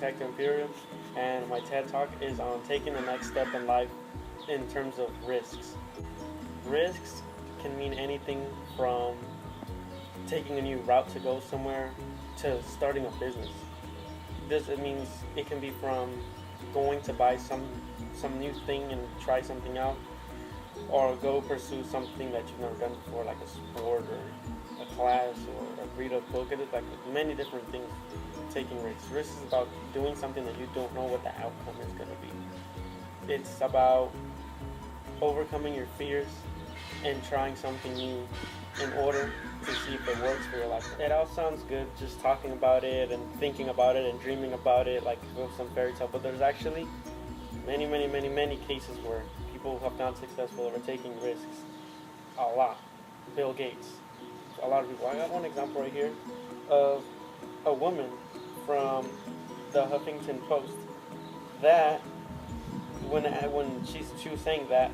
Hector Imperial, and my TED Talk is on taking the next step in life in terms of risks. Risks can mean anything from taking a new route to go somewhere to starting a business. It means it can be from going to buy some new thing and try something out, or go pursue something that you've never done before, like a sport or a class or read a book. It is like many different things. Taking risks. Risk is about doing something that you don't know what the outcome is going to be. It's about overcoming your fears and trying something new in order to see if it works for your life. It all sounds good just talking about it and thinking about it and dreaming about it like some fairy tale, but there's actually many cases where people have not successful over taking risks. A lot. Bill Gates. A lot of people. I got one example right here of a woman from the Huffington Post that when she was saying that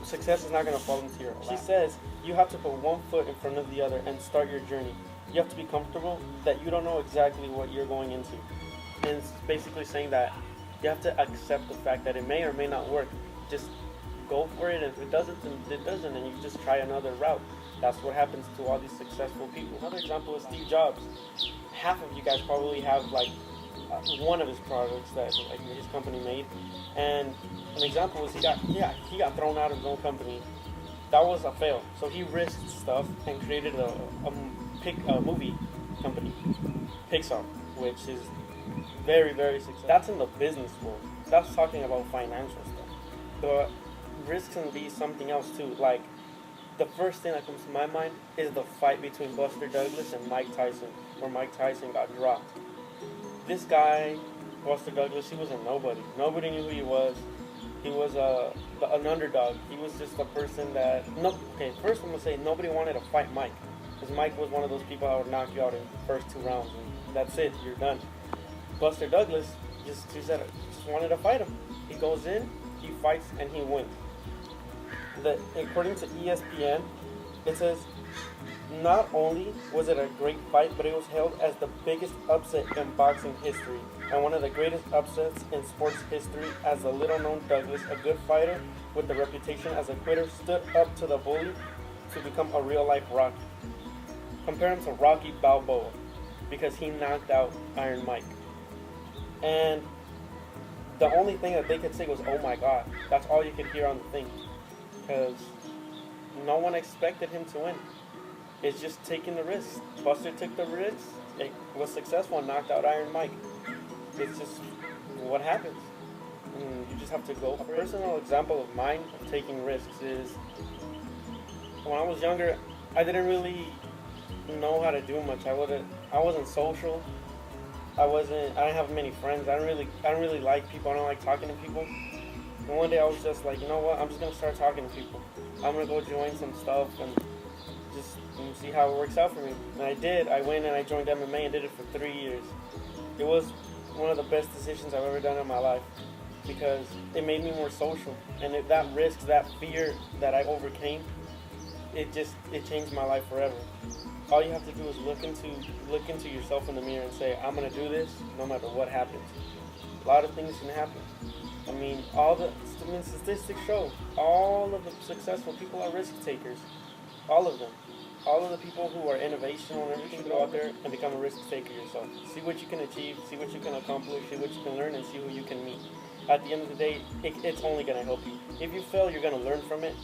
success is not going to fall into your lap. She says you have to put one foot in front of the other and start your journey. You have to be comfortable that you don't know exactly what you're going into. And it's basically saying that you have to accept the fact that it may or may not work. Just go for it, and if it doesn't, then it doesn't, and you just try another route. That's what happens to all these successful people. Another example is Steve Jobs. Half of you guys probably have one of his products that his company made, and an example is he got thrown out of his own company. That was a fail. So he risked stuff and created a movie company, Pixar, which is very successful. That's in the business world. That's talking about financial stuff. But risks can be something else too. Like the first thing that comes to my mind is the fight between Buster Douglas and Mike Tyson, where Mike Tyson got dropped. This guy, Buster Douglas, he was a nobody. Nobody knew who he was. He was an underdog. He was just a person that... First I'm going to say nobody wanted to fight Mike. Because Mike was one of those people that would knock you out in the first 2 rounds. And that's it. You're done. Buster Douglas just wanted to fight him. He goes in, he fights, and he wins. According to ESPN, it says not only was it a great fight, but it was hailed as the biggest upset in boxing history and one of the greatest upsets in sports history, as the little-known Douglas, a good fighter with the reputation as a quitter, stood up to the bully to become a real-life Rocky. Compare him to Rocky Balboa because he knocked out Iron Mike. And the only thing that they could say was, "Oh my God." That's all you could hear on the thing, because no one expected him to win. It's just taking the risk. Buster took the risk, it was successful, and knocked out Iron Mike. It's just what happens. And you just have to go for it. A personal example of mine of taking risks is when I was younger, I didn't really know how to do much. I wasn't social. I didn't have many friends. I don't really like people. I don't like talking to people. And one day I was just like, you know what? I'm just gonna start talking to people. I'm gonna go join some stuff and just see how it works out for me. And I did. I went and I joined MMA and did it for 3 years. It was one of the best decisions I've ever done in my life because it made me more social. And that risk, that fear that I overcame, it changed my life forever. All you have to do is look into yourself in the mirror and say, I'm gonna do this no matter what happens. A lot of things can happen. I mean, statistics show all of the successful people are risk takers. All of them. All of the people who are innovational and everything, go out there and become a risk taker yourself. See what you can achieve, see what you can accomplish, see what you can learn, and see who you can meet. At the end of the day, it's only going to help you. If you fail, you're going to learn from it,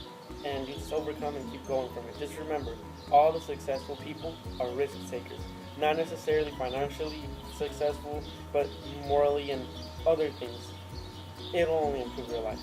and you just overcome and keep going from it. Just remember, all the successful people are risk takers. Not necessarily financially successful, but morally and other things. It'll only improve your life.